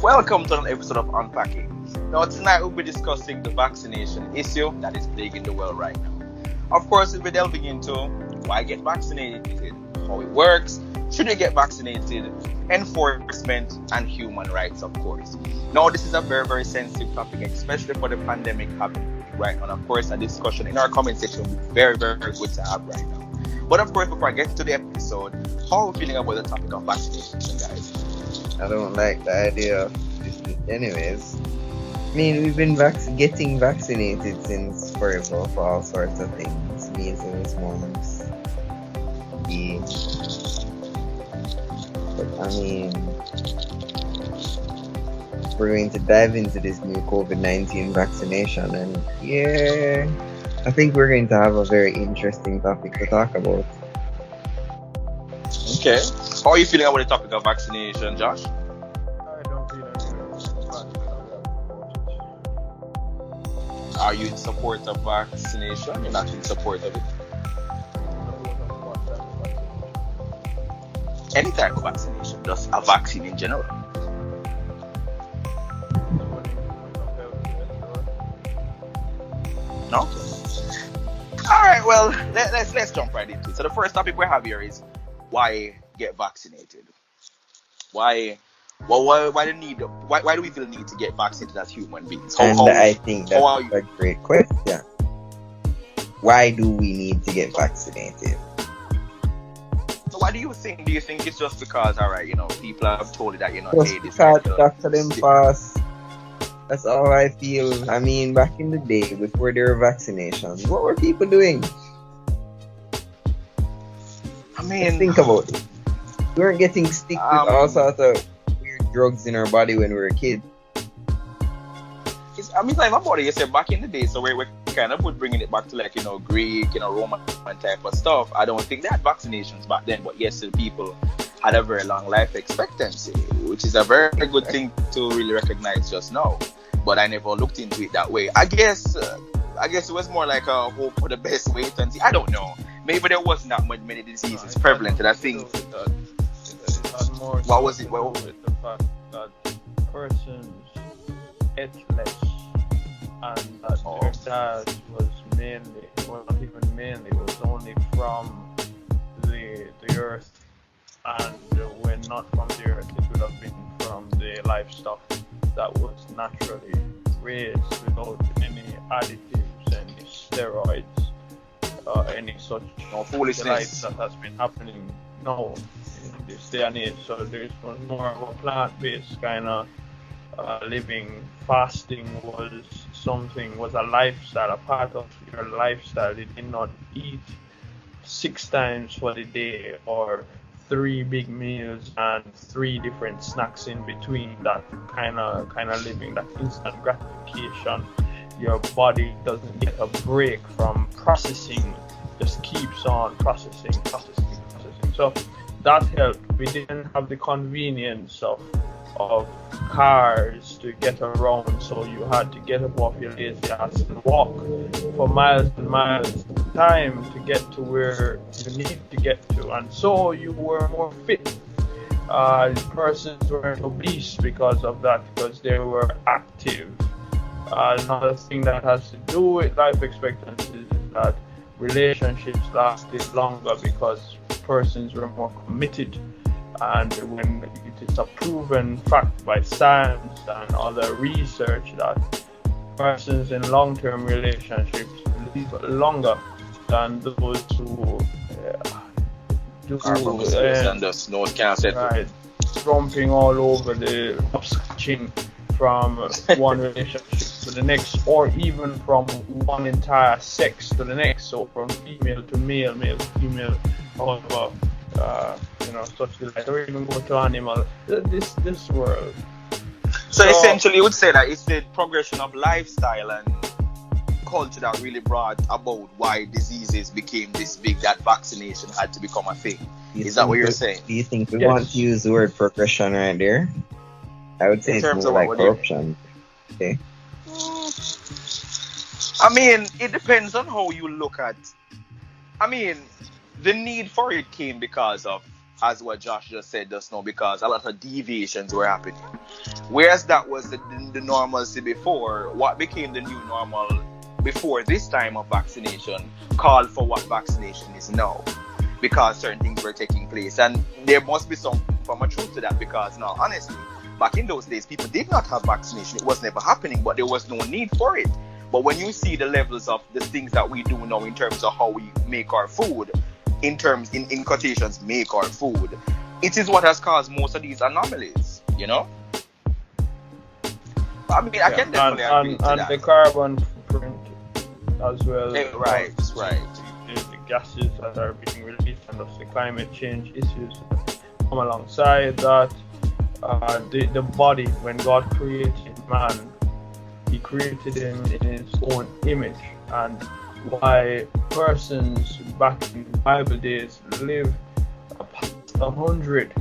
Welcome to another episode of Unpacking. Now, tonight we'll be discussing the vaccination issue that is plaguing the world right now. Of course, we'll be delving into why get vaccinated, how it works, should you get vaccinated, enforcement, and human rights, of course. Now, this is a very, very sensitive topic, especially for the pandemic happening right now. And of course, a discussion in our comment section will be very, very, very good to have right now. But of course, before I get into the episode, how are we feeling about the topic of vaccination, guys? I don't like the idea of this. Anyways, I mean, we've been getting vaccinated since forever for all sorts of things. Measles, mumps, but I mean, we're going to dive into this new COVID-19 vaccination, and yeah, I think we're going to have a very interesting topic to talk about. Okay. How are you feeling about the topic of vaccination, Josh? I don't feel Are you in support of vaccination? You're not in support of it? Any type of vaccination, just a vaccine in general. No? Alright, well, let's jump right into it. So the first topic we have here is why get vaccinated? Why the need? Why do we feel the need to get vaccinated as human beings? I think that's a great question. Why do we need to get vaccinated? So what do you think? Do you think it's just because, people have told you that, Just because doctor them fast. That's all I feel. I mean, back in the day, before there were vaccinations, what were people doing? I mean, let's think about it. We weren't getting stick with all sorts of weird drugs in our body when we were kids. It's like my body, you said back in the day, so we're kind of bringing it back to Greek, Roman type of stuff. I don't think they had vaccinations back then, but yes, the people had a very long life expectancy, which is a very good thing to really recognize just now. But I never looked into it that way. I guess it was more like a hope for the best, wait and see. I don't know. Maybe there wasn't that many diseases prevalent, and I think. What was it? With the fact that persons ate less, and that their diet was was only from the earth, and when not from the earth, it would have been from the livestock that was naturally raised without any additives, any steroids, any such foolishness that has been happening now in this day and age. So there's more of a plant-based kind of living. Fasting was a lifestyle, a part of your lifestyle. You did not eat 6 times for the day or 3 big meals and 3 different snacks in between. That kind of living, that instant gratification. Your body doesn't get a break from processing, just keeps on processing. So that helped. We didn't have the convenience of cars to get around, so you had to get up off your lazy ass and walk for miles and miles of time to get to where you need to get to, and so you were more fit. Persons weren't obese because of that, because they were active. Another thing that has to do with life expectancy is that relationships lasted longer because persons were more committed, and when it is a proven fact by science and other research that persons in long-term relationships live longer than those who and the snow cancer, right, jumping all over the upscotching from one relationship to the next, or even from one entire sex to the next, so from female to male, male to female, however, such like, or even go to animal. This world. So essentially, you would say that it's the progression of lifestyle and culture that really brought about why diseases became this big, that vaccination had to become a thing. Is that what you're saying? Do you think we want to use the word progression right there? I would say it's more like corruption. Okay. I mean, it depends on how you look at. I mean, the need for it came because of as what Josh just said just now, because a lot of deviations were happening. Whereas that was the normalcy before, what became the new normal before this time of vaccination called for what vaccination is now, because certain things were taking place. And there must be some form of truth to that, because now, honestly, back in those days, people did not have vaccination. It was never happening, but there was no need for it. But when you see the levels of the things that we do now in terms of how we make our food, in quotations, make our food, it is what has caused most of these anomalies, you know? I mean, I can definitely agree to that. And the carbon footprint as well. Right. The gases that are being released, and thus the climate change issues come alongside that. The body, when God created man, He created him in His own image, and why persons back in Bible days live past 100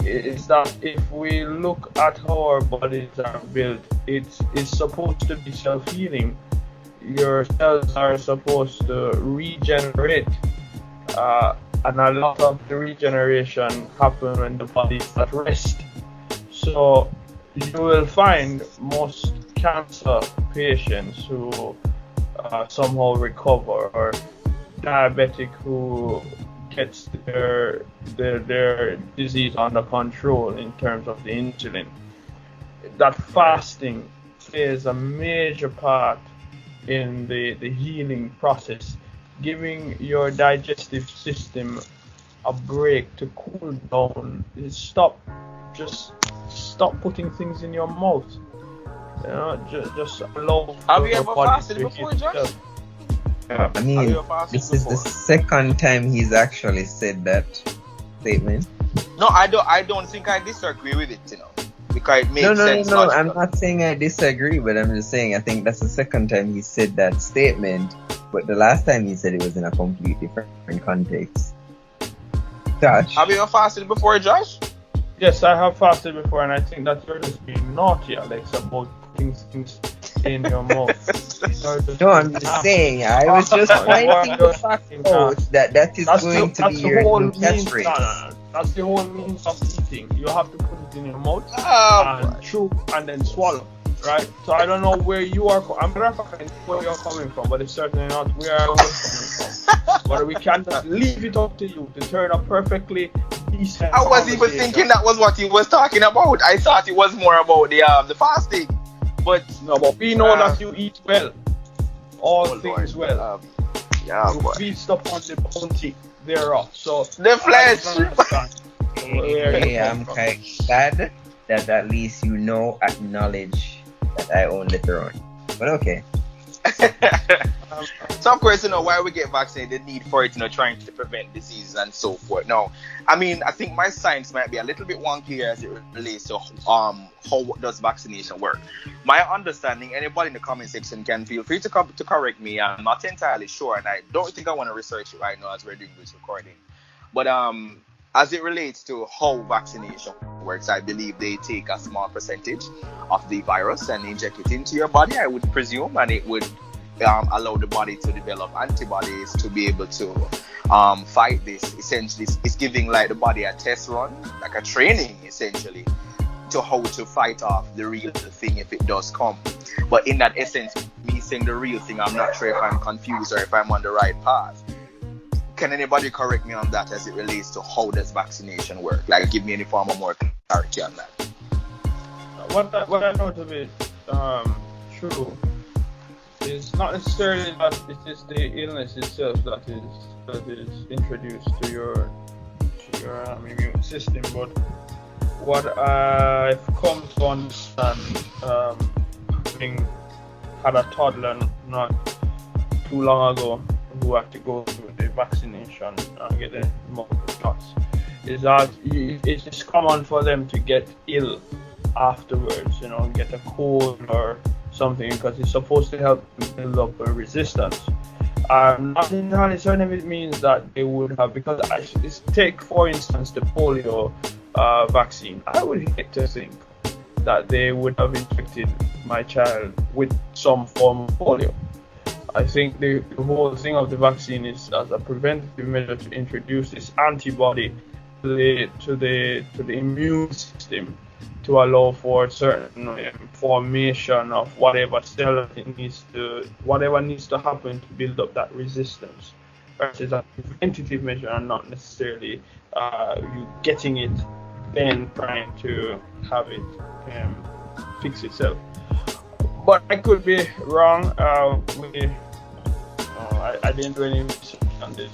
is that if we look at how our bodies are built, it's supposed to be self-healing. Your cells are supposed to regenerate, and a lot of the regeneration happens when the body is at rest. So you will find most cancer patients who somehow recover, or diabetic who gets their disease under control in terms of the insulin. That fasting plays a major part in the healing process, giving your digestive system a break to cool down. Stop putting things in your mouth. You know, just allow. Have you ever fasted before, Josh? I mean, this is the second time he's actually said that statement. No, I don't think I disagree with it, you know, because it makes sense. No, I'm not saying I disagree, but I'm just saying I think that's the second time he said that statement. But the last time he said it was in a completely different context. Josh, have you ever fasted before, Josh? Yes, I have fasted before, and I think that you're just being naughty, Alex, about putting things in your mouth. No, I'm just saying, I was just pointing the fact out that is going to be your new catchphrase. That's the whole means of eating. You have to put it in your mouth and chew and then swallow, right? So I don't know where you are. I'm not where you're coming from, but it's certainly not where I was coming from. But we can't just leave it up to you to turn up perfectly decent. I was even thinking that was what he was talking about. I thought it was more about the fasting. But no, but we know that you eat well, all things Lord. well. You feast upon the bounty thereof. So the flesh. Okay, I'm quite glad that at least you acknowledge that I own the throne. But okay. So of course, why we get vaccinated, the need for it, trying to prevent diseases and so forth. Now, I mean, I think my science might be a little bit wonky as it relates to how does vaccination work. My understanding, anybody in the comment section can feel free to correct me. I'm not entirely sure, and I don't think I want to research it right now as we're doing this recording. But as it relates to how vaccination works, I believe they take a small percentage of the virus and inject it into your body, I would presume, and it would allow the body to develop antibodies to be able to fight this. Essentially, it's giving like the body a test run, like a training essentially, to how to fight off the real thing if it does come. But in that essence, me saying the real thing, I'm not sure if I'm confused or if I'm on the right path. Can anybody correct me on that as it relates to how does vaccination work? Like, give me any form of more clarity on that. What I know to be true is not necessarily that it is the illness itself that is introduced to your immune system, but what I've come to understand, having had a toddler not too long ago who had to go through the vaccination and get the multiple shots, is that it is common for them to get ill afterwards, get a cold or something, because it's supposed to help build up a resistance. I'm not entirely certain if it means that they would have, because take for instance the polio vaccine. I would hate to think that they would have injected my child with some form of polio. I think the whole thing of the vaccine is as a preventative measure to introduce this antibody the immune system to allow for certain formation of whatever cell it whatever needs to happen to build up that resistance, versus a preventative measure and not necessarily you getting it then trying to have it fix itself. But I could be wrong. I didn't do any research on this.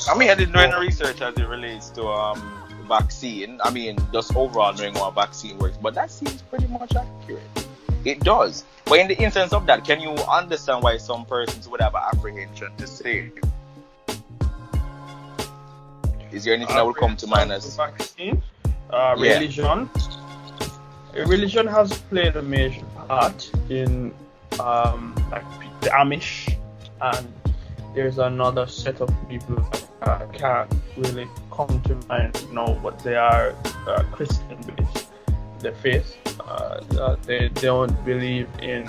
I mean, I didn't do any research as it relates to vaccine. I mean, just overall knowing how a vaccine works, but that seems pretty much accurate. It does. But in the instance of that, can you understand why some persons would have an apprehension to say? Is there anything that would come to mind as vaccine? Religion. Religion has played a major part in like the Amish, and there's another set of people that can't really come to mind now, but they are Christian based. Their faith, they don't believe in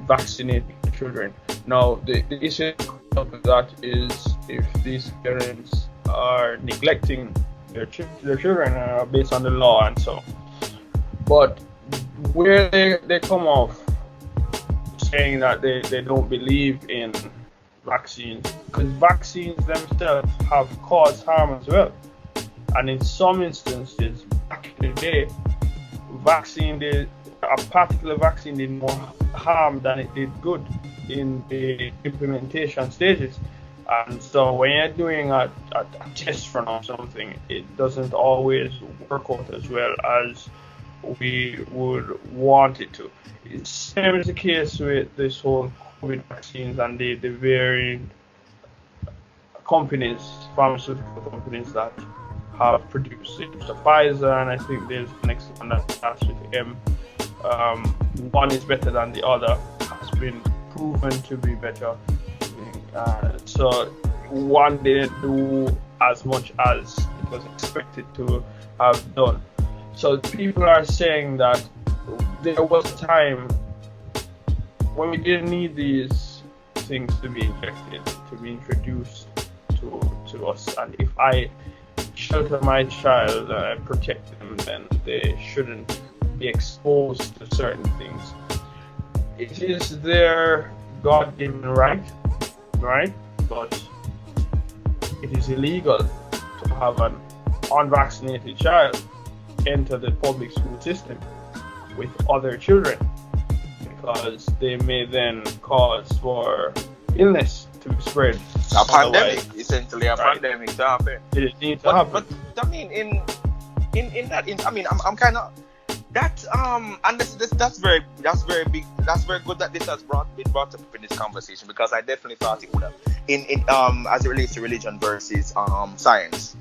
vaccinating children. Now, the issue of that is if these parents are neglecting their children based on the law and so. But where they come off saying that they don't believe in vaccines, because vaccines themselves have caused harm as well. And in some instances, back in the day, a particular vaccine did more harm than it did good in the implementation stages. And so when you're doing a test run or something, it doesn't always work out as well as we would want it to. It's same as the case with this whole COVID vaccines and the varying companies, pharmaceutical companies that have produced it. So Pfizer, and I think there's the next one that starts with M. One is better than the other, has been proven to be better. So one didn't do as much as it was expected to have done. So people are saying that there was a time when we didn't need these things to be injected, to be introduced to us. And if I shelter my child and I protect them, then they shouldn't be exposed to certain things. It is their God-given right? But it is illegal to have an unvaccinated child enter the public school system with other children, because they may then cause for illness to be spread. A pandemic, essentially a pandemic to happen. It needs to happen. But I mean, in that, I mean, I'm kind of that and that's very big. That's very good that this has been brought up in this conversation, because I definitely thought it would have in as it relates to religion versus science.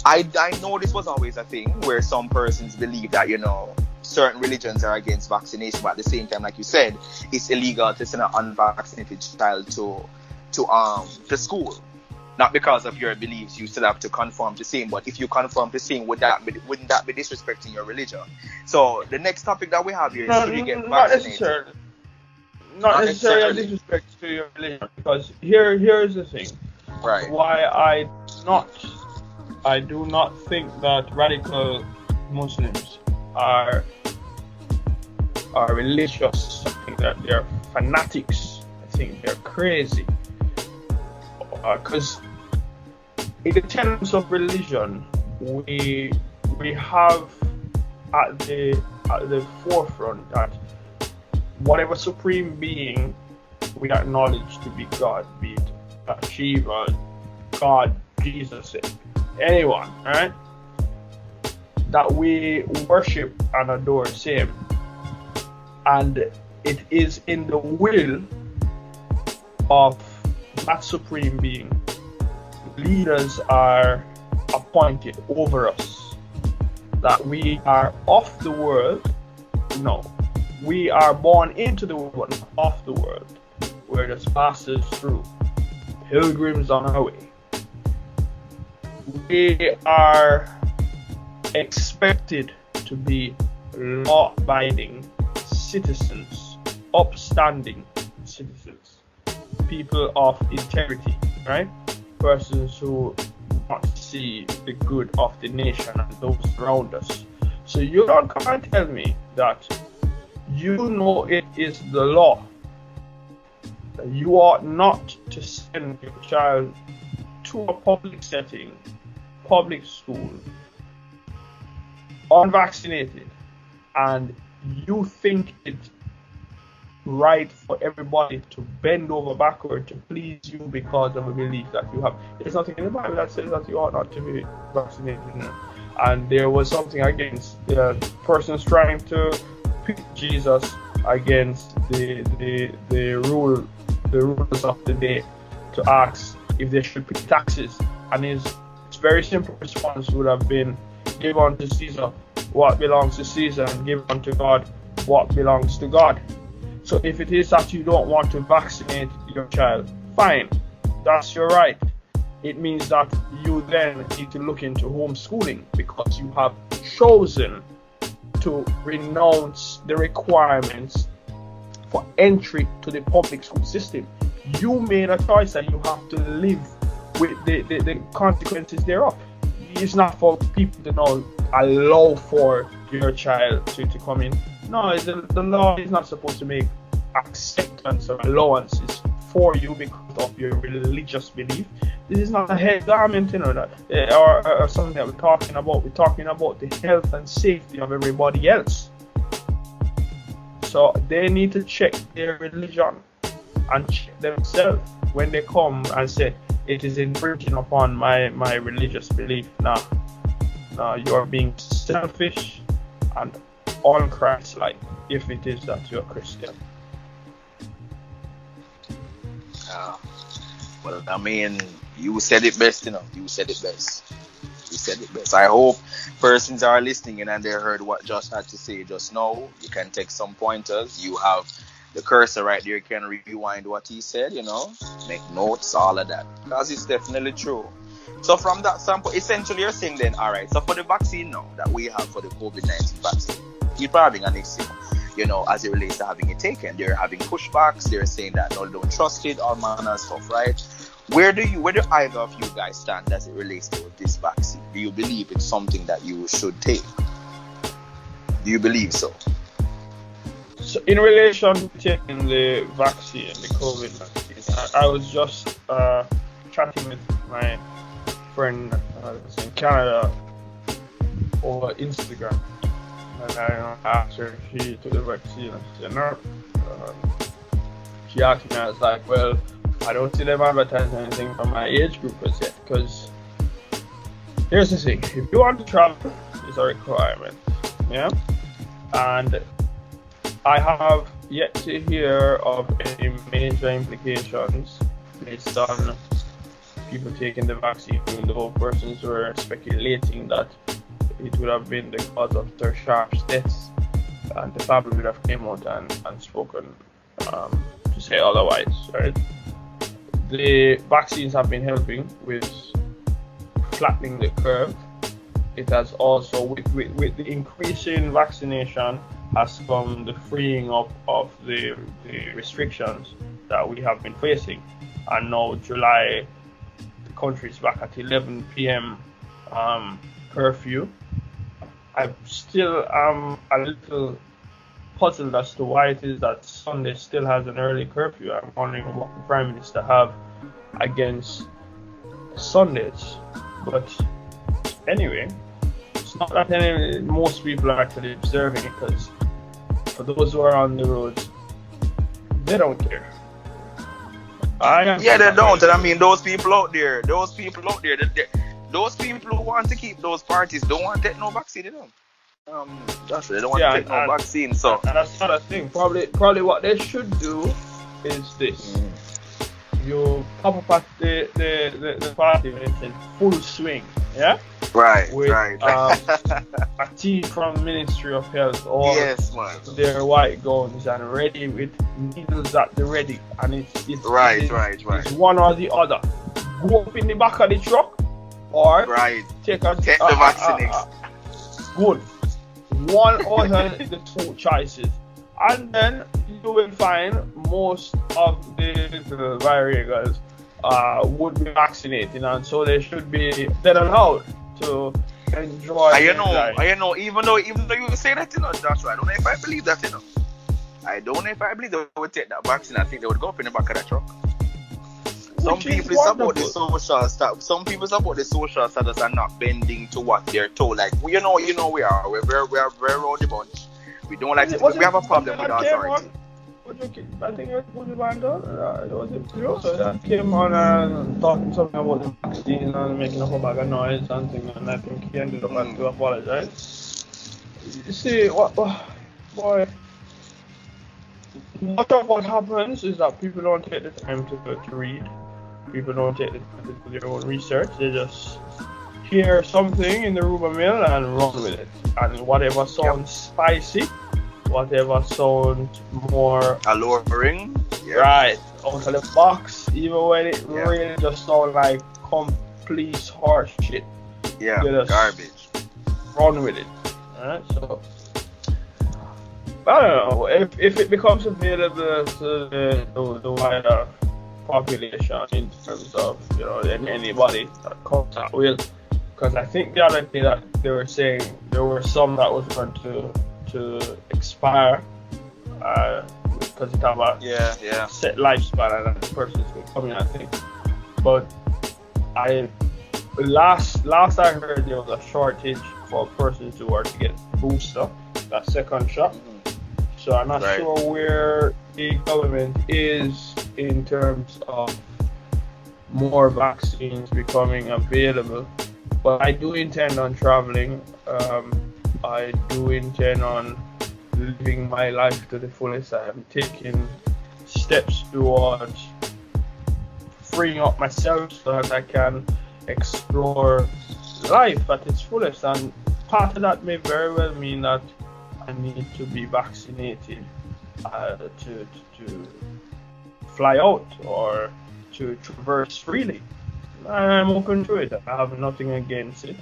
I know this was always a thing where some persons believe that, you know, certain religions are against vaccination, but at the same time, like you said, it's illegal to send an unvaccinated child to school. Not because of your beliefs, you still have to conform to same. But if you conform to same, wouldn't that be disrespecting your religion? So the next topic that we have here is, should you get vaccinated? Not necessarily a disrespect to your religion, because here's the thing. Right. Why I do not think that radical Muslims are religious. I think that they're fanatics. I think they're crazy. Because in the terms of religion, we have at the forefront that whatever supreme being we acknowledge to be God, be it Shiva, God, Jesus, anyone, right? That we worship and adore same, and it is in the will of that supreme being. Leaders are appointed over us. That we are of the world. No, we are born into the world, but not of the world. We're just passers through, pilgrims on our way. We are expected to be law-abiding citizens, upstanding citizens, people of integrity, right? Persons who not see the good of the nation and those around us. So you don't come and tell me that you know it is the law that you ought not to send your child to a public setting, public school, unvaccinated, and you think it's right for everybody to bend over backward to please you because of a belief that you have. There's nothing in the Bible that says that you ought not to be vaccinated. And there was something against persons trying to pit Jesus against the rulers of the day to ask if they should pay taxes, and his very simple response would have been, give unto Caesar what belongs to Caesar, and give unto God what belongs to God. So if it is that you don't want to vaccinate your child, fine, that's your right. It means that you then need to look into homeschooling, because you have chosen to renounce the requirements for entry to the public school system. You made a choice and you have to live with the consequences thereof. It's not for people to now allow for your child to come in. No, the law is not supposed to make acceptance or allowances for you because of your religious belief. This is not a head garment, or something that we're talking about. We're talking about the health and safety of everybody else. So they need to check their religion and check themselves when they come and say it is infringing upon my religious belief. Now you are being selfish and un-Christ-like if it is that you're a Christian. Well, I mean, you said it best, You said it best. I hope persons are listening in and they heard what Josh had to say just now. You can take some pointers. You have the cursor right there. You can rewind what he said, make notes, all of that. Because it's definitely true. So from that sample, essentially you're saying then, all right, so for the vaccine now that we have for the COVID-19 vaccine, people are having an issue, as it relates to having it taken. They're having pushbacks. They're saying that, no, they don't trust it, all manner of stuff, right? Where do either of you guys stand as it relates to this vaccine? Do you believe it's something that you should take? Do you believe so? So in relation to taking the vaccine, the COVID vaccine, I was just chatting with my friend in Canada over Instagram, and I asked her if she took the vaccine, and she said no. She asked me, I was like, well, I don't see them advertising anything from my age group as yet, because here's the thing, if you want to travel, it's a requirement, yeah? And I have yet to hear of any major implications based on people taking the vaccine, even though persons were speculating that it would have been the cause of their sharp deaths, and the family would have came out and spoken to say otherwise, right? The vaccines have been helping with flattening the curve. It has also, with the increasing vaccination, has come the freeing up of the restrictions that we have been facing. And now July, the country is back at 11 p.m. Curfew. I still am a little puzzled as to why it is that Sunday still has an early curfew. I'm wondering what the Prime Minister have against Sundays. But anyway, it's not that most people are actually observing it, because for those who are on the roads, they don't care. They don't. And I mean, those people out there, those people who want to keep those parties don't want to take no vaccine, they don't. They don't want to take no vaccine. So and that's not a thing. Probably what they should do is this. You pop up at the party when it's in full swing, yeah? Right, with, right. A team from Ministry of Health, all their white gowns and ready with needles at the ready, and it's It's one or the other. Go up in the back of the truck, or take the vaccine. Good. One or the two choices, and then you will find most of the variegals would be vaccinating, and so they should be then allowed to enjoy. Even though you say that, that's right. I don't know if I believe that, I don't know if I believe they would take that vaccine. I think they would go up in the back of the truck. Some people support the social stuff. Some people support the social status and not bending to what they're told. Like we are. We're very rowdy bunch. We don't like to. We have a problem with authority. I think it was so that came on and talking something about the vaccine and making up a bag of noise and things, and I think he ended up having to apologize. You see, boy, much of what happens is that people don't take the time to read. People don't take the time to do their own research. They just hear something in the rumor mill and run with it. And whatever sounds spicy, whatever sounds more alluring, right, out of the box, even when it really just sounds like complete horse shit. Yeah, garbage. Run with it. Alright, so I don't know if it becomes available to the wider population in terms of anybody that comes out will, because I think the other day that they were saying there were some that was going to expire because it have a set lifespan and the person is coming, I think. But last I heard there was a shortage for persons who are to get booster, that second shot. So I'm not sure where the government is in terms of more vaccines becoming available. But I do intend on traveling. I do intend on living my life to the fullest. I am taking steps towards freeing up myself so that I can explore life at its fullest. And part of that may very well mean that I need to be vaccinated to fly out or to traverse freely. I'm open to it. I have nothing against it.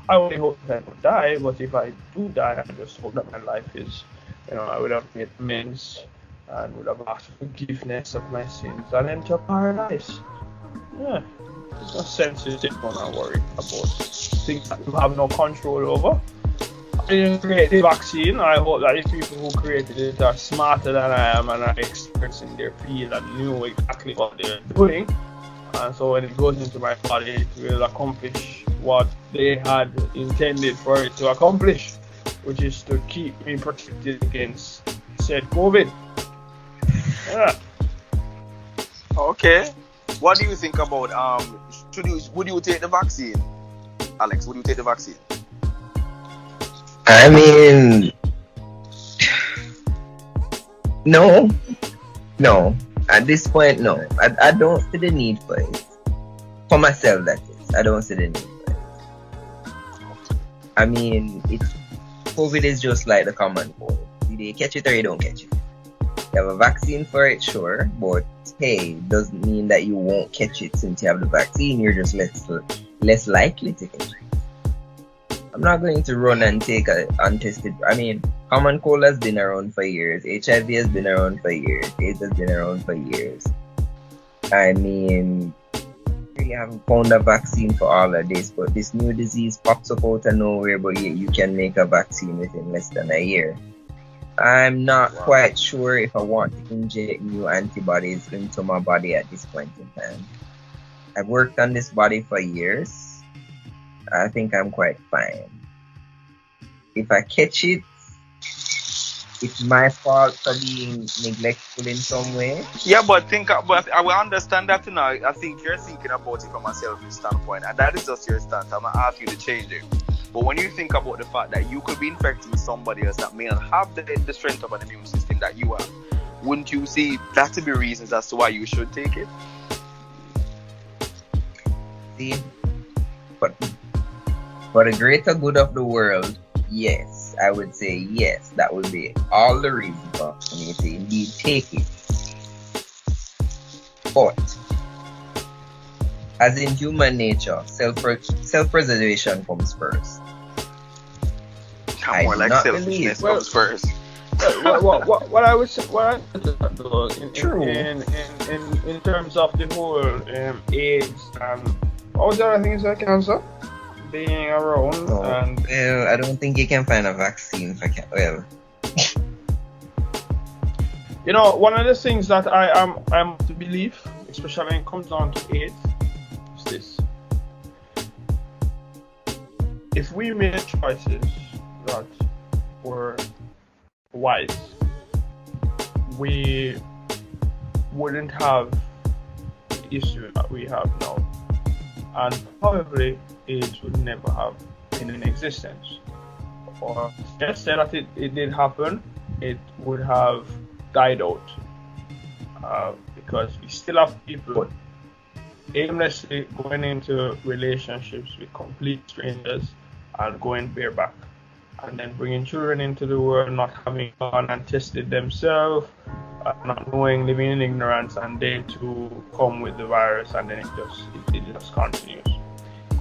I only hope that I don't die, but if I do die, I just hope that my life is, I would have made amends and would have asked forgiveness of my sins and enter paradise. Yeah, there's no sense in sitting and worry about things that you have no control over. I didn't create the vaccine. I hope that the people who created it are smarter than I am and are experts in their field and knew exactly what they're doing. And so when it goes into my body, it will accomplish what they had intended for it to accomplish, which is to keep me protected against said COVID. Yeah. Okay. What do you think about would you take the vaccine? Alex, would you take the vaccine? I mean, no. At this point, no. I don't see the need for it. For myself, that is. I don't see the need for it. I mean, COVID is just like the common cold. Either you catch it or you don't catch it. You have a vaccine for it, sure, but hey, doesn't mean that you won't catch it since you have the vaccine. You're just less likely to catch it. I'm not going to run and take an untested. I mean, common cold has been around for years. HIV has been around for years. AIDS has been around for years. I mean, really haven't found a vaccine for all of this, but this new disease pops up out of nowhere, but yeah, you can make a vaccine within less than a year. I'm not quite sure if I want to inject new antibodies into my body at this point in time. I've worked on this body for years. I think I'm quite fine. If I catch it, it's my fault for being neglectful in some way. Yeah, but I will understand that now. I think you're thinking about it from a selfish standpoint, and that is just your stance. I'm not asking you to change it. But when you think about the fact that you could be infecting somebody else that may not have the strength of an immune system that you have, wouldn't you see that to be reasons as to why you should take it? See, but for the greater good of the world, yes, I would say yes. That would be all the reason for me to indeed take it. But as in human nature, self-preservation comes first. More like selfishness comes first. What I would say, what I said to that though, True. in terms of the whole AIDS and what was the other things like cancer being around No. and Well, I don't think you can find a vaccine for well. you know, one of the things that I'm to believe, especially when it comes down to AIDS, is this: if we made choices that were wise, we wouldn't have the issue that we have now, and probably AIDS would never have been in existence. Or let's say that it did happen, it would have died out, because we still have people aimlessly going into relationships with complete strangers and going bareback, and then bringing children into the world not having gone and tested themselves, not knowing, living in ignorance, and they too come with the virus, and then it just continues.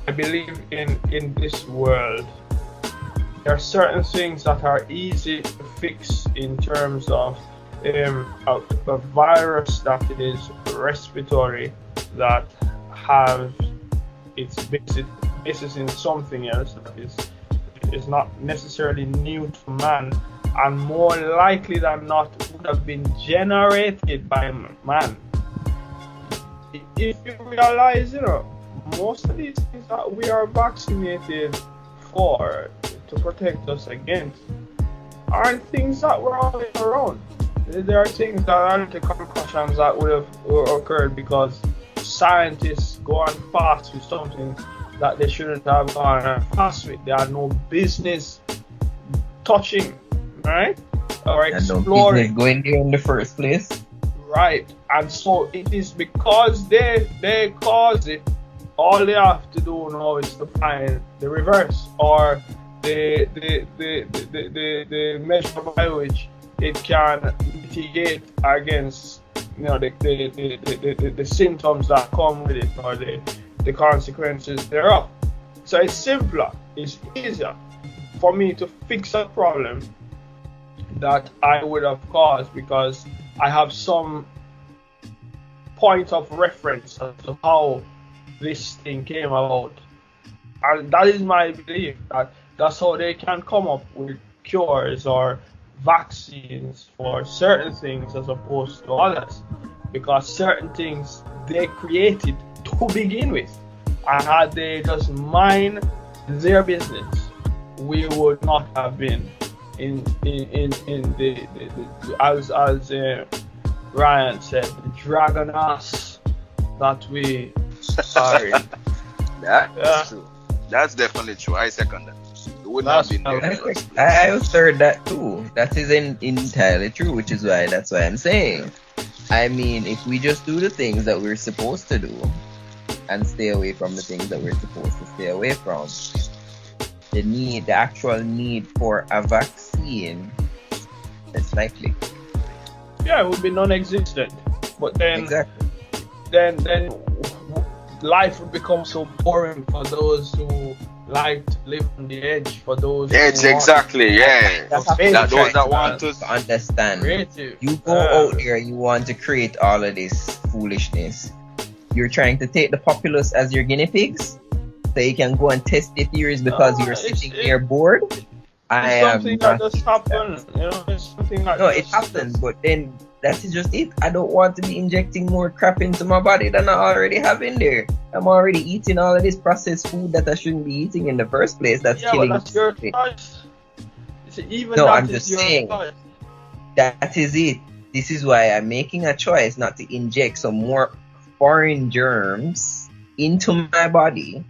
I believe in this world there are certain things that are easy to fix in terms of a virus that is respiratory, that has its basis in something else that is not necessarily new to man, and more likely than not would have been generated by man. If you realize, most of these things that we are vaccinated for to protect us against aren't things that were always around. There are things that aren't the concussions that would have occurred because scientists go on fast with something that they shouldn't have gone on fast with. They had no business touching, right? Or exploring. No business going there in the first place. Right. And so it is because they cause it. All they have to do now is to find the reverse, or the measure by which it can mitigate against the symptoms that come with it, or the consequences thereof. So it's simpler, it's easier for me to fix a problem that I would have caused because I have some point of reference as to how this thing came about. And that is my belief, that that's how they can come up with cures or vaccines for certain things as opposed to others, because certain things they created to begin with, and had they just mind their business, we would not have been in the as Ryan said, the dragon ass that we are in. That's true. That's definitely true. I second that. It would not have been there. I heard that too. That is entirely true, which is that's why I'm saying. I mean, if we just do the things that we're supposed to do and stay away from the things that we're supposed to stay away from, the actual need for a vaccine is likely. Yeah, it would be non-existent. But then, exactly. then life would become so boring for those who like to live on the edge. For those exactly, yeah. Those that want to understand. Creative. You go out there, you want to create all of this foolishness. You're trying to take the populace as your guinea pigs, so you can go and test their theories because you're sitting here bored. It's something that just happens. It's something that it happens, but then that is just it. I don't want to be injecting more crap into my body than I already have in there. I'm already eating all of this processed food that I shouldn't be eating in the first place. That's killing but that's your choice. I'm just saying. Choice. That is it. This is why I'm making a choice not to inject some more foreign germs into my body,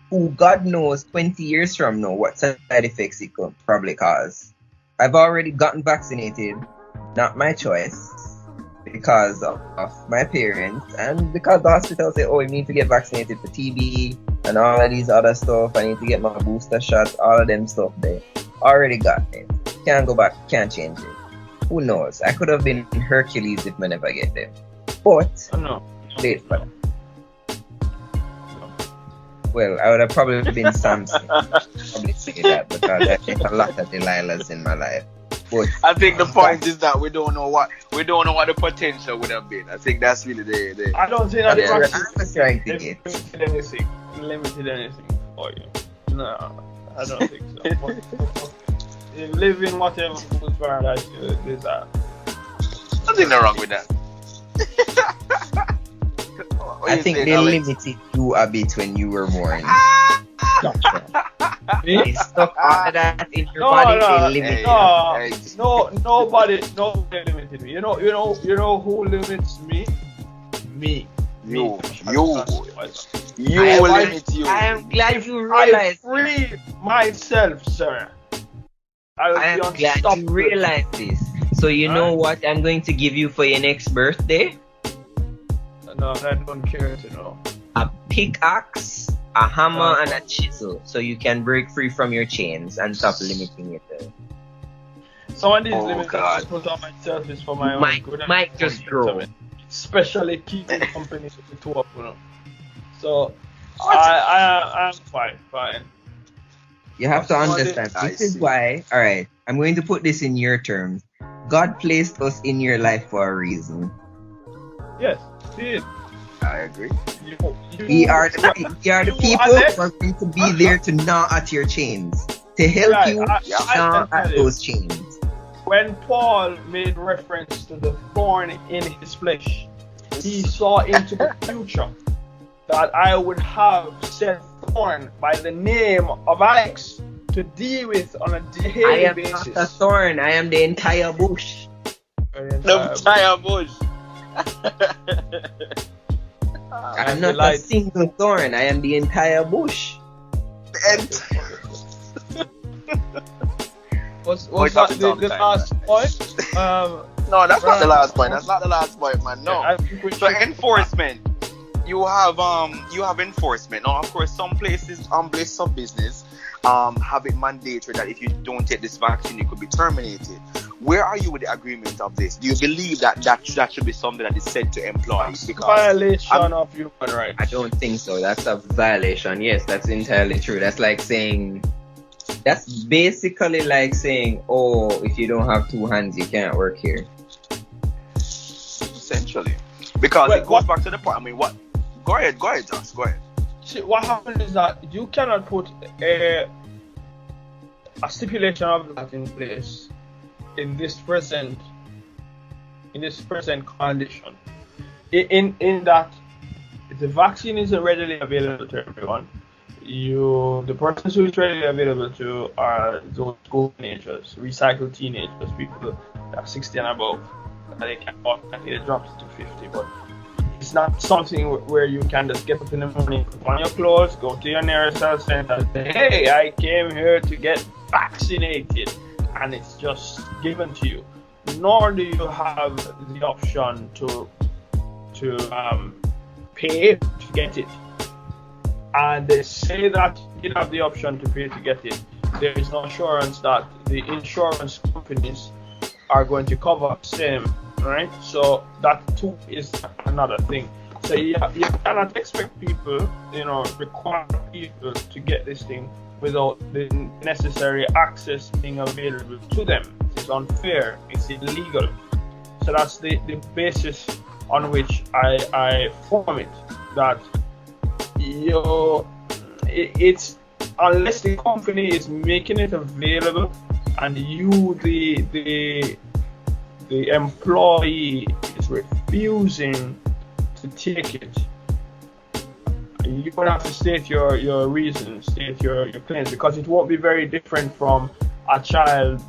who God knows 20 years from now what side effects it could probably cause. I've already gotten vaccinated, not my choice, because of my parents, and because the hospital say, oh, you need to get vaccinated for TB and all of these other stuff. I need to get my booster shots, all of them stuff there. Already got it. Can't go back, can't change it. Who knows? I could have been Hercules if I never get there. But, late for that. Well, I would have probably been Samson. Probably say that because I think a lot of Delilahs in my life. But I think the point is that we don't know what the potential would have been. I think that's really the I don't think that that's the what vaccine I was trying to get. limited anything for you. No, I don't think so. But you live in whatever food paradise you desire. nothing wrong with that. I think they limited you a bit when you were born. Gotcha. They stuck all of that in your No, body. no, They limited nobody limited me. You know who limits me? Me. You I limit you. I am glad you I realized. free myself, sir. I am glad you realized this. So you know what I'm going to give you for your next birthday? No, I don't care to know. A pickaxe, a hammer, and a chisel, so you can break free from your chains and stop limiting yourself. Some of these Oh, limits God. I put on myself is for my own good. Might just grow. Especially keeping companies with the two up, you know. So I'm fine. You have to That's what understand. I This is see. why. All right, I'm going to put this in your terms. God placed us in your life for a reason. Yes, see it. I agree. We are the people who are going to be there to gnaw at your chains, to help Right, you I gnaw tell at you. those chains. When Paul made reference to the thorn in his flesh, he saw into the future that I would have said thorn by the name of Alex to deal with on a I daily am basis. not a thorn. I am the entire bush. The entire bush. I'm not a single thorn. I am the entire bush. Was Wait, that that's the on time, last point? No, that's not the last point. That's not the last point, man. No. I think we So should- enforcement. You have enforcement. Now, of course, some places, some business, have it mandatory that if you don't take this vaccine, you could be terminated. Where are you with the agreement of this? Do you believe that should be something that is said to employees? Because violation of human rights. I don't think so. That's a violation. Yes, that's entirely true. That's basically like saying, oh, if you don't have two hands, you can't work here. essentially, because Wait, it goes back to the point. I mean, what? Go ahead, Josh. Go ahead. See, what happens is that you cannot put a stipulation of that in place in this present condition. In that the vaccine isn't readily available to everyone. The persons who it's readily available to are those school teenagers, recycled teenagers, people that are 60 and above. They can automatically drop to 50, but it's not something where you can just get up in the morning, put on your clothes, go to your nearest health center and say, hey, I came here to get vaccinated, and it's just given to you. Nor do you have the option to pay to get it. And they say that you have the option to pay to get it. There is no assurance that the insurance companies are going to cover the same, right? So that too is another thing. So you cannot expect people, require people to get this thing without the necessary access being available to them. It's unfair. It's illegal. So that's the basis on which I form it. That it's unless the company is making it available and you the employee is refusing to take it, you're gonna have to state your reasons, state your claims, because it won't be very different from a child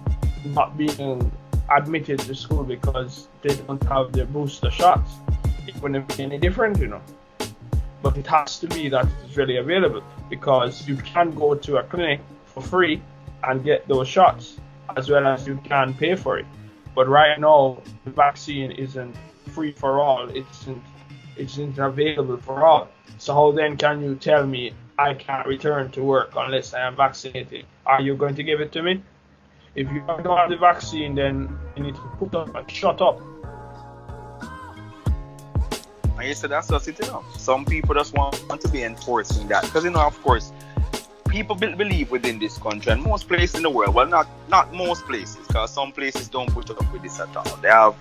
not being admitted to school because they don't have their booster shots. It wouldn't be any different, But it has to be that it's really available, because you can go to a clinic for free and get those shots, as well as you can pay for it. But right now, the vaccine isn't free for all. It isn't available for all. So how then can you tell me I can't return to work unless I am vaccinated? Are you going to give it to me? If you don't have the vaccine, then you need to put up and shut up. And you said that's just it, Some people just want to be enforcing that. Because, of course, people believe within this country and most places in the world, well, not most places, because some places don't put up with this at all. They have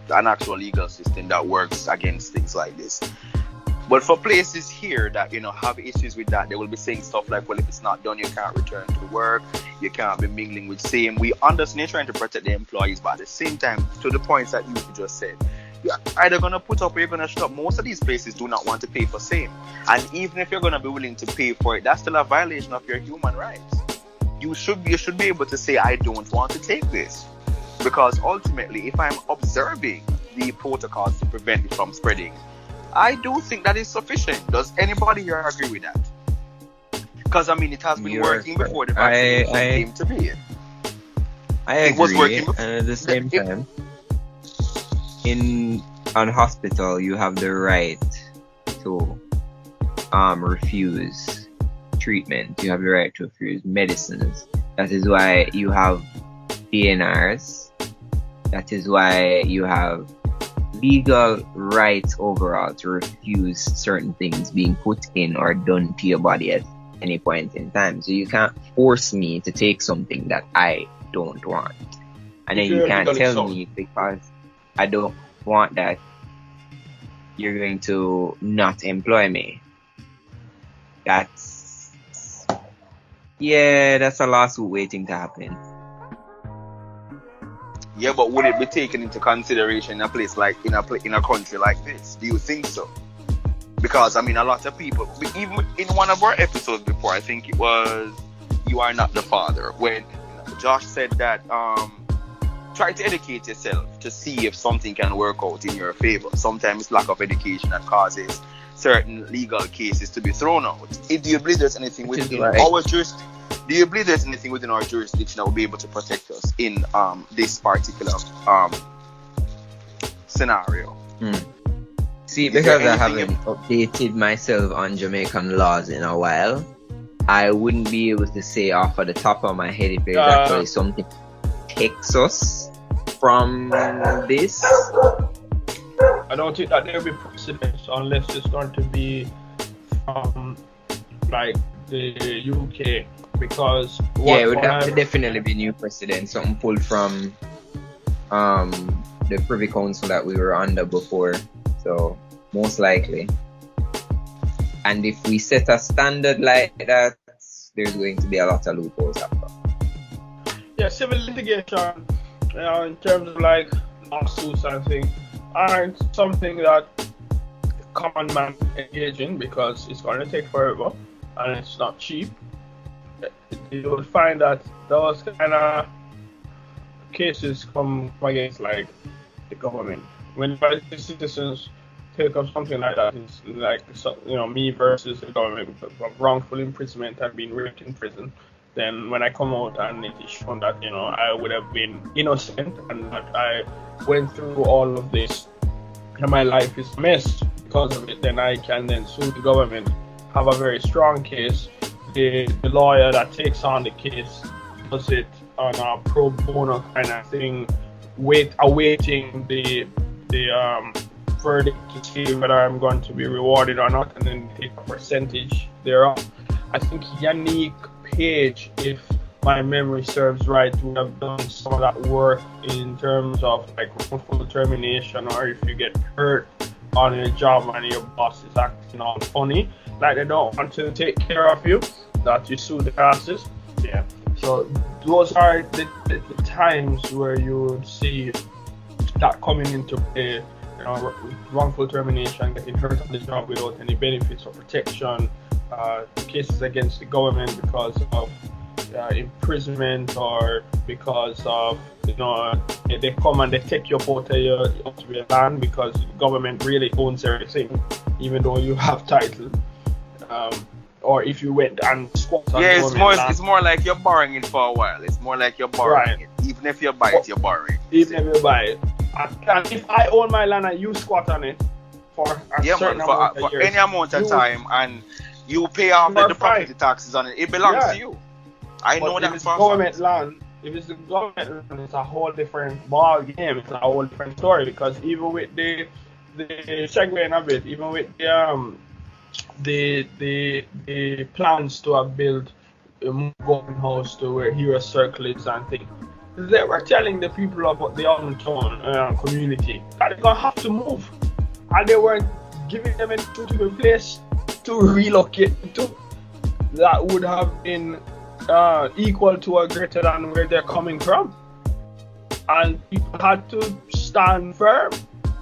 an actual legal system that works against things like this. But for places here that, have issues with that, they will be saying stuff like, well, if it's not done, you can't return to work, you can't be mingling with same. We understand you're trying to protect the employees, but at the same time, to the points that you just said, you're either going to put up or you're going to shut up. Most of these places do not want to pay for same. And even if you're going to be willing to pay for it, that's still a violation of your human rights. You should be able to say, I don't want to take this. Because ultimately, if I'm observing the protocols to prevent it from spreading, I do think that is sufficient. Does anybody here agree with that? Because, it has been working before the vaccination came to be. I agree, it was working before. and at the same time, in a hospital, you have the right to refuse treatment. You have the right to refuse medicines. That is why you have PNRs. That is why you have legal rights overall to refuse certain things being put in or done to your body at any point in time. So you can't force me to take something that I don't want. And then you can't tell me because I don't want that, you're going to not employ me. That's a lawsuit waiting to happen. Yeah, but would it be taken into consideration in a place like in a country like this? Do you think so? Because a lot of people, even in one of our episodes before, I think it was "You Are Not the Father," when Josh said that try to educate yourself to see if something can work out in your favor. Sometimes lack of education that causes certain legal cases to be thrown out. Do you believe there's anything within our jurisdiction? Do you believe there's anything within our jurisdiction that will be able to protect us in this particular scenario? See, because I haven't updated myself on Jamaican laws in a while, I wouldn't be able to say off of the top of my head if there's actually something that takes us from this. I don't think that there will be precedents unless it's going to be from like the UK. Because it would have to definitely be new precedent, something pulled from the Privy Council that we were under before. So most likely. And if we set a standard like that, there's going to be a lot of loopholes after. Yeah, civil litigation, in terms of like lawsuits and things, aren't something that the common man engage in because it's going to take forever and it's not cheap. You will find that those kind of cases come against like the government. When the citizens take up something like that, it's like me versus the government because of wrongful imprisonment and being raped in prison. Then when I come out and it is shown that I would have been innocent and that I went through all of this and my life is a mess because of it, then I can then sue the government, have a very strong case. The lawyer that takes on the case does it on a pro bono kind of thing, awaiting the verdict to see whether I'm going to be rewarded or not, and then take a percentage thereof. I think Yannick Page, if my memory serves right, would have done some of that work in terms of like wrongful termination, or if you get hurt on your job and your boss is acting all funny, like they don't want to take care of you, that you sue the classes. Yeah. So those are the times where you would see that coming into play. Wrongful termination, getting hurt on the job without any benefits or protection, cases against the government because of imprisonment or because of they come and they take you out of your land because the government really owns everything, even though you have title. Or if you went and squat on it's more like you're borrowing it for a while. It's more like you're borrowing it. Even if you buy it, you're borrowing. Even if you buy it. And if I own my land and you squat on it for a certain amount of years, any amount of time, and you pay off the property taxes on it, it belongs to you. I know that. If it's government land, it's a whole different ball game. It's a whole different story, because even with the segueing a bit, even with the plans to have built going house to where Hero Circle is and things. They were telling the people about the downtown community that they're gonna have to move, and they weren't giving them a suitable place to relocate to that would have been equal to or greater than where they're coming from. And people had to stand firm,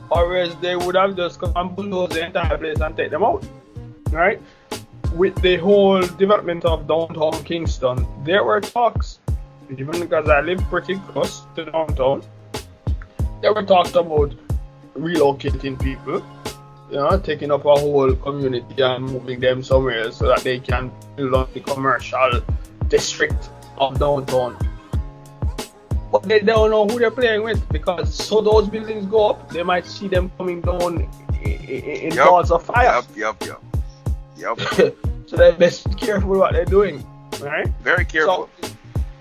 or else they would have just come and bulldoze the entire place and take them out, right? With the whole development of downtown Kingston, there were talks, even because I live pretty close to downtown, there were talks about relocating people, taking up a whole community and moving them somewhere so that they can build up the commercial district of downtown. But they don't know who they're playing with, because so those buildings go up, they might see them coming down in balls of fire. Yep. So they best be careful what they're doing, right? Very careful. So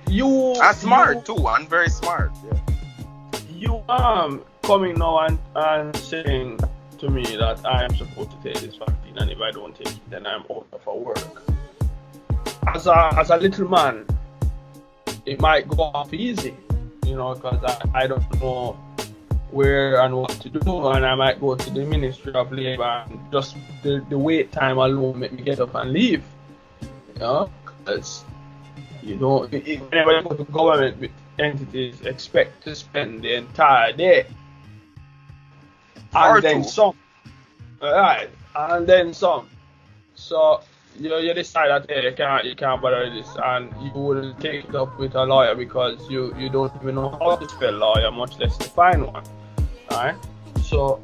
you are smart too, and very smart. Yeah. You coming now and saying to me that I am supposed to take this vaccine, and if I don't take it, then I'm out of work. As a little man, it might go off easy, because I don't know where and what to do, and I might go to the Ministry of Labour, and just the wait time alone make me get up and leave, because whenever you go to government entities, expect to spend the entire day, and then some, alright, and then some. So you decide that you can't bother this, and you will take it up with a lawyer because you don't even know how to spell lawyer, much less to find one. Alright? So,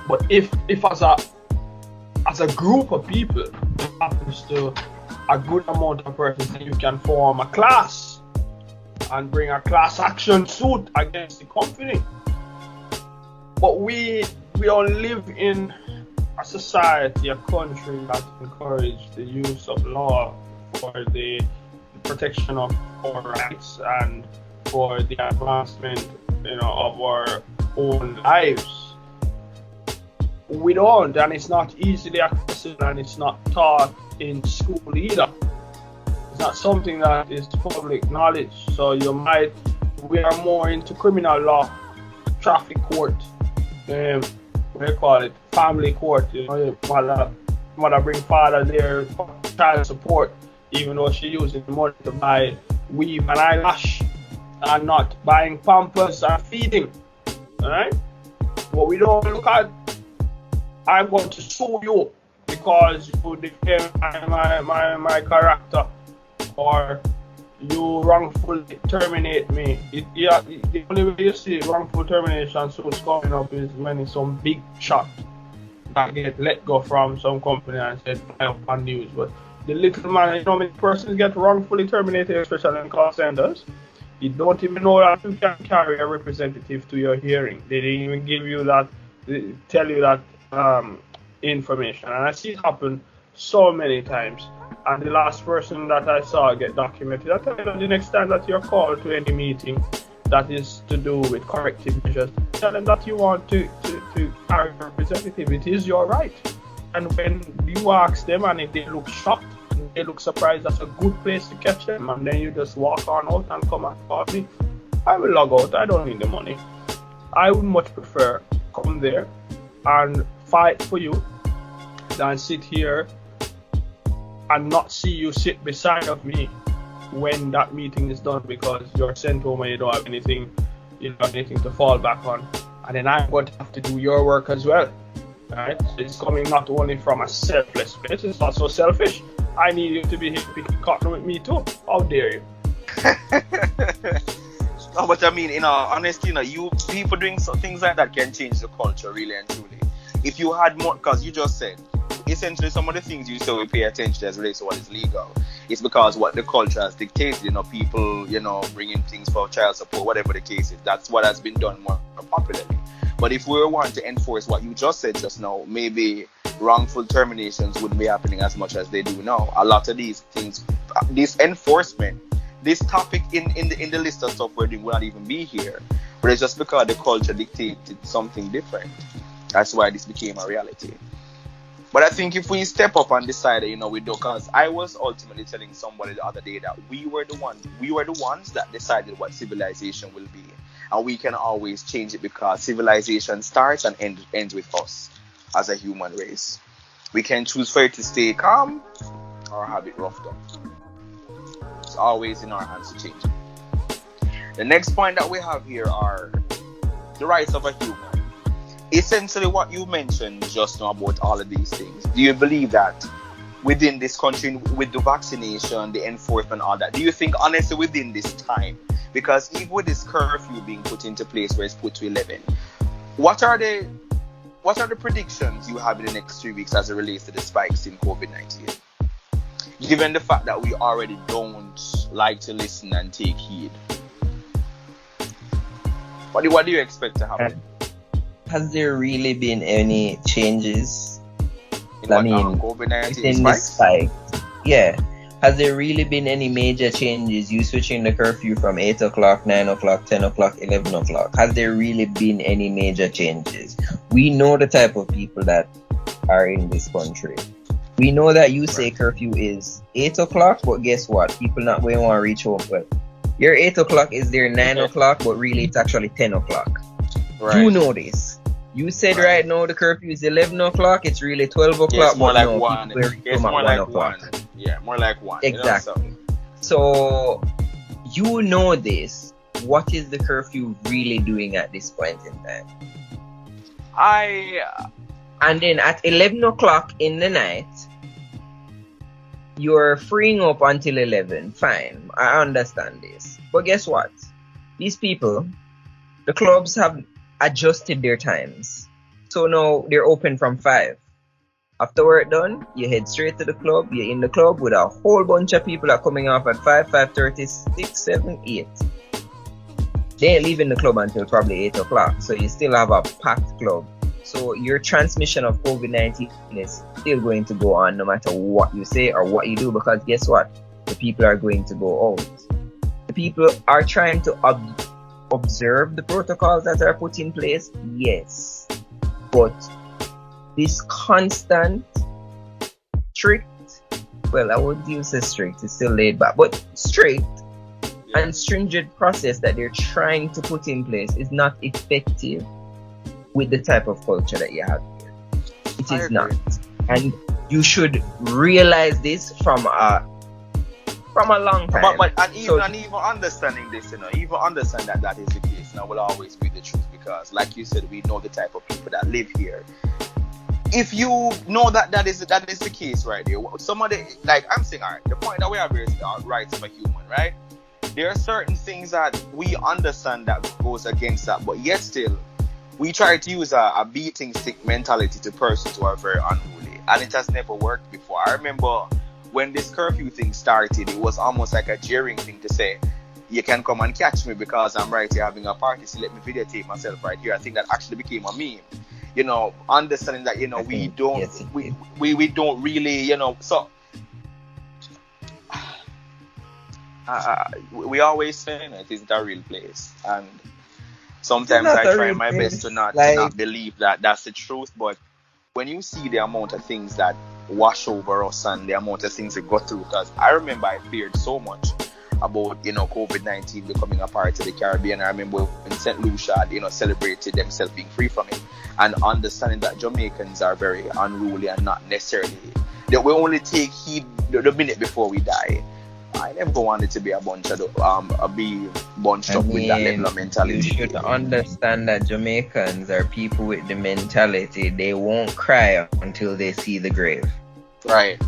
but if as a group of people, it happens to a good amount of persons, then you can form a class and bring a class action suit against the company. But we all live in a society, a country that encourages the use of law for the protection of our rights and for the advancement, of our own lives. We don't, and it's not easily accessible, and it's not taught in school either. It's not something that is public knowledge. So we are more into criminal law, traffic court, family court. Mother bring father there for child support, even though she using the money to buy weave and eyelash, and not buying pampers and feeding. Alright? What we don't look at, I'm going to sue you because you defame my character, or you wrongfully terminate me. The only way you see wrongful termination suits coming up is when it's some big shot that get let go from some company and said fly up on news. But the little man, many persons get wrongfully terminated, especially in call centers. You don't even know that you can carry a representative to your hearing. They didn't even tell you that information. And I see it happen so many times. And the last person that I saw get documented, I tell you the next time that you're called to any meeting that is to do with corrective measures, tell them that you want to carry a representative. It is your right. And when you ask them, and if they look shocked, they look surprised, that's a good place to catch them, and then you just walk on out and come and call me. I will log out. I don't need the money. I would much prefer come there and fight for you than sit here and not see you sit beside of me when that meeting is done, because you're sent home and you don't have anything to fall back on, and then I'm going to have to do your work as well. Alright? So it's coming not only from a selfless place, it's also selfish. I need you to be here picking cotton with me too. How dare you? No, but I mean, in all honesty, you people doing things like that can change the culture, really and truly. If you had more, because you just said, essentially some of the things you say we pay attention to as relates to what is legal, it's because what the culture has dictated, people, bringing things for child support, whatever the case is, that's what has been done more popularly. But if we want to enforce what you just said just now, maybe wrongful terminations wouldn't be happening as much as they do now. A lot of these things, this enforcement, this topic in the list of stuff we're doing will not even be here. But it's just because the culture dictated something different. That's why this became a reality. But I think if we step up and decide that, we do, because I was ultimately telling somebody the other day that we were the ones that decided what civilization will be, and we can always change it because civilization starts and ends with us as a human race. We can choose for it to stay calm or have it roughed up. It's always in our hands to change it. The next point that we have here are the rights of a human. Essentially what you mentioned just now about all of these things, do you believe that within this country, with the vaccination, the enforcement, all that, do you think honestly within this time, because even with this curfew being put into place where it's put to 11, what are the predictions you have in the next 3 weeks as it relates to the spikes in COVID-19? Given the fact that we already don't like to listen and take heed, what do you expect to happen? Has there really been any changes? COVID-19 within the spike? Yeah. Has there really been any major changes? You switching the curfew from 8 o'clock, 9 o'clock, 10 o'clock, 11 o'clock. Has there really been any major changes? We know the type of people that are in this country. We know that you say curfew is 8 o'clock, but guess what? People not going to want to reach home. But your 8 o'clock is their 9 o'clock, but really it's actually 10 o'clock. Right. You know this. You said right now the curfew is 11 o'clock, it's really 12 o'clock. Yeah, it's more like 1. It's more like 1. Yeah, more like 1. Exactly. So, you know this. What is the curfew really doing at this point in time? And then at 11 o'clock in the night, you're freeing up until 11. Fine, I understand this. But guess what? These people, the clubs have adjusted their times. So now they're open from 5. After work done, you head straight to the club. You're in the club with a whole bunch of people that are coming off at 5, 5:30, 6, 7, 8. They ain't leaving the club until probably 8 o'clock. So you still have a packed club. So your transmission of COVID-19 is still going to go on no matter what you say or what you do, because guess what? The people are going to go out. The people are trying to observe the protocols that are put in place, yes, but this constant strict, well, I wouldn't use a strict, it's still laid back, but strict and stringent process that they're trying to put in place is not effective with the type of culture that you have here. It is not, and you should realize this from a long time. But even understanding this, even understand that is the case, will always be the truth, because like you said, we know the type of people that live here. If you know that is the case right there, somebody, like I'm saying, alright, the point that we have here is rights of a human, right? There are certain things that we understand that goes against that, but yet still, we try to use a beating stick mentality to persons who are very unruly, and it has never worked before. I remember when this curfew thing started, it was almost like a jeering thing to say, you can come and catch me because I'm right here having a party, so let me videotape myself right here. I think that actually became a meme. Understanding that, we don't really, so we always say it isn't a real place, and sometimes I try my best to not believe that that's the truth, but when you see the amount of things that wash over us and the amount of things we go through, because I remember I feared so much about COVID-19 becoming a part of the Caribbean. I remember when St. Lucia had, celebrated themselves being free from it, and understanding that Jamaicans are very unruly and not necessarily that we only take heed the minute before we die. I never wanted to be a bunch of be bunched up with that level of mentality. You should understand that Jamaicans are people with the mentality they won't cry until they see the grave. Right.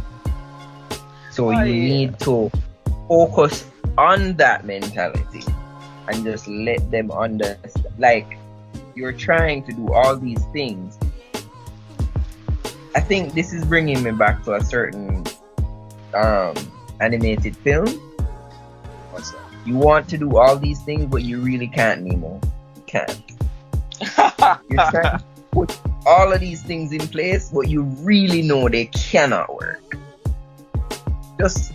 So you need to focus on that mentality and just let them understand. Like, you're trying to do all these things. I think this is bringing me back to a certain animated film. What's that? You want to do all these things, but you really can't anymore. You can't. You're trying to put all of these things in place, but you really know they cannot work. Just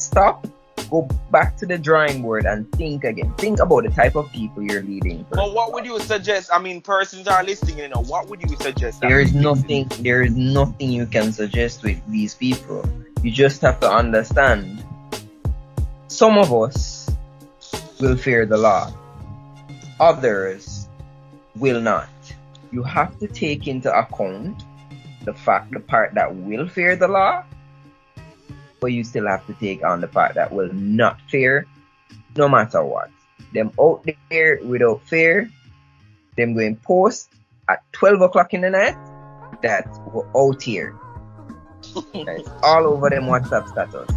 stop go back to the drawing board and think again. Think about the type of people you're leading. But what would you suggest? I mean, persons are listening, you know. What would you suggest? There is nothing you can suggest with these people. You just have to understand. Some of us will fear the law. Others will not. You have to take into account the part that will fear the law, but you still have to take on the part that will not fear, no matter what. Them out there without fear, them going post at 12 o'clock in the night, that we're out here. That's all over them WhatsApp status.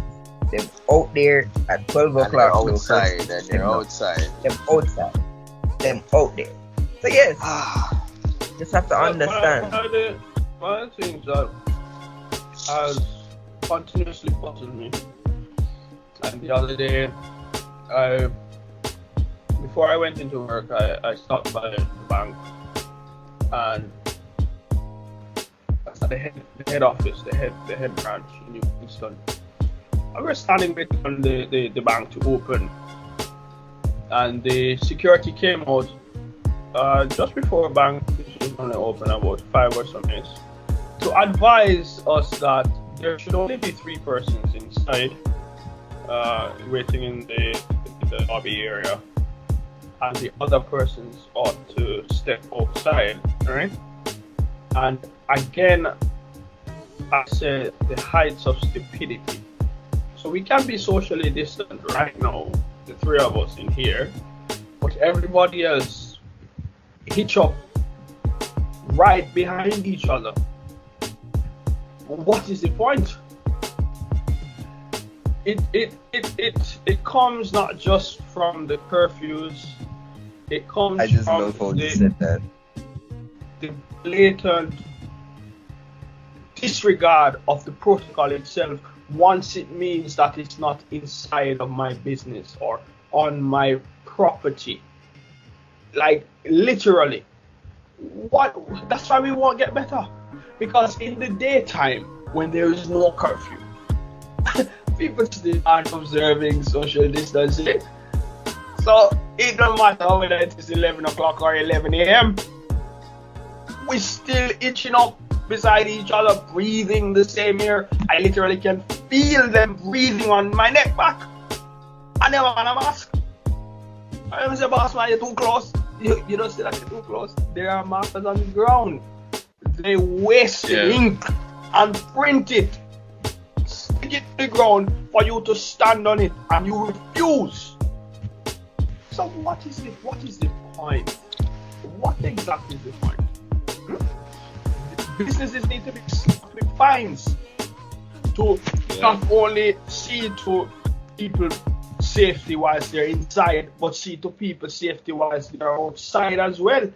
Them out there at 12 o'clock. Outside, they're outside. Them outside. Them out there. So yes, just have to understand. One of the things that has continuously puzzled me, and the other day, before I went into work, I stopped by the bank, and at the head office, the head branch in New Kingston. I was standing waiting on the bank to open, and the security came out just before the bank was going to open, about 5 or so minutes, to advise us that there should only be 3 persons inside, waiting in the lobby area, and the other persons ought to step outside, right? And again, I said the heights of stupidity. So we can be socially distant right now, the 3 of us in here, but everybody else hitch up right behind each other. What is the point? It comes not just from the curfews. It comes I just from love how you said that. the blatant disregard of the protocol itself once it means that it's not inside of my business or on my property. Like literally. That's why we won't get better. Because in the daytime, when there is no curfew, people still aren't observing social distancing. So it don't matter whether it is 11 o'clock or 11 a.m. We're still itching up beside each other, breathing the same air. I literally can feel them breathing on my neck back. I never want a mask. I never say, boss man, you're too close. You don't see that you're too close. There are markers on the ground. They waste ink and print it, stick it to the ground for you to stand on it, and you refuse. So what is the point? What exactly is the point? Businesses need to be slapped with fines to not only see to people safety whilst they're inside, but see to people safety whilst they're outside as well.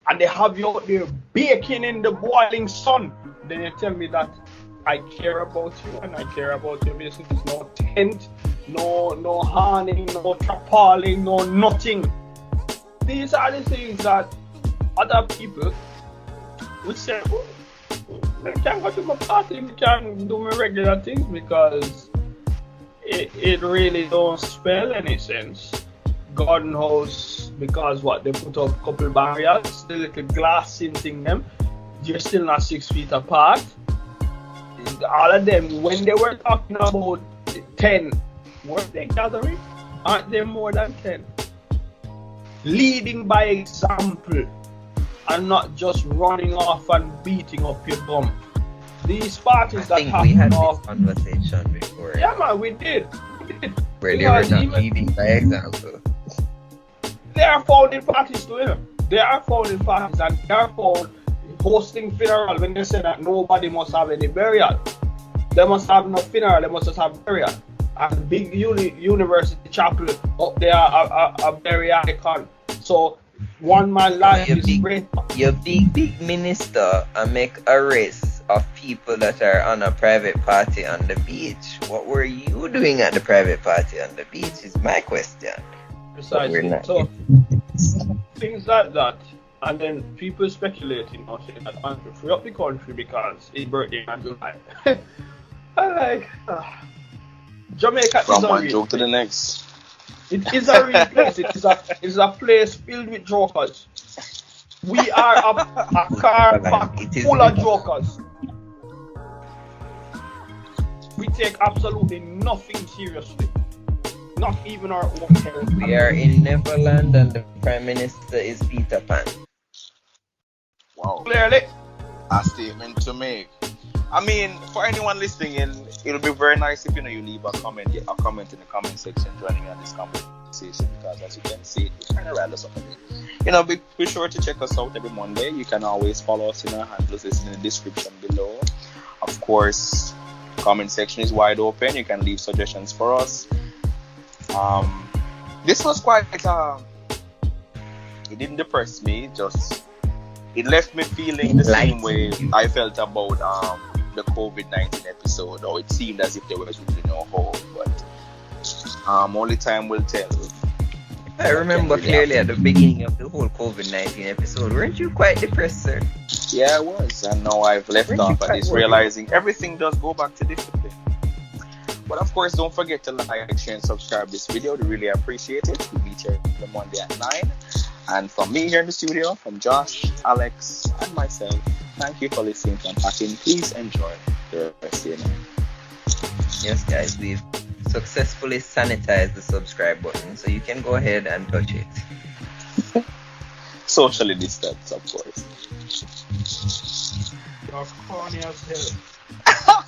And they have you out there baking in the boiling sun. Then you tell me that I care about you and I care about your business. No tent, no harning, no tarpaulin, no nothing. These are the things that other people would say, oh, I can't go to my party, I can't do my regular things, because it really don't spell any sense. Garden house, because what, they put up a couple barriers, the little glass thing them, you're still not 6 feet apart. All of them, when they were talking about 10, weren't they gathering? Aren't there more than 10? Leading by example and not just running off and beating up your bum. These parties that happen, we had this conversation before. Yeah man, we did. Where they were not leading by example. There are founding parties to it. There are founding parties, and they are found hosting funeral when they say that nobody must have any burial. They must have no funeral, they must just have burial. And big university chapel up there a burial icon. So one man life is great. Your big minister and make arrests of people that are on a private party on the beach. What were you doing at the private party on the beach is my question. Precisely. So things like that, and then people speculating or saying that Andrew free up the country because his birthday in July. I like Jamaica From is a one real joke to the place. next. It is a real place. It is a place filled with jokers. We are a car park It is full of jokers. We take absolutely nothing seriously. Not even our own health. We are in Neverland and the Prime Minister is Peter Pan. Wow. Clearly. A statement to make. I mean, for anyone listening in, it'll be very nice if you leave a comment in the comment section joining on this conversation, because as you can see, it kind of rattles up a bit. Be sure to check us out every Monday. You can always follow us in our handles. It's in the description below. Of course, comment section is wide open. You can leave suggestions for us. This was quite it didn't depress me, it left me feeling the same way I felt about the COVID-19 episode, or it seemed as if there was really no hope, but only time will tell. I remember clearly at the beginning of the whole COVID-19 episode, weren't you quite depressed, sir? Yeah, I was, and now I've left off at this, realizing everything does go back to discipline. But of course, don't forget to like, share, and subscribe this video. We really appreciate it. We meet here on Monday at 9. And from me here in the studio, from Josh, Alex, and myself, thank you for listening to Unpacking. Please enjoy the rest of your night. Yes, guys, we've successfully sanitized the subscribe button, so you can go ahead and touch it. Socially distanced, of course. You're corny as hell.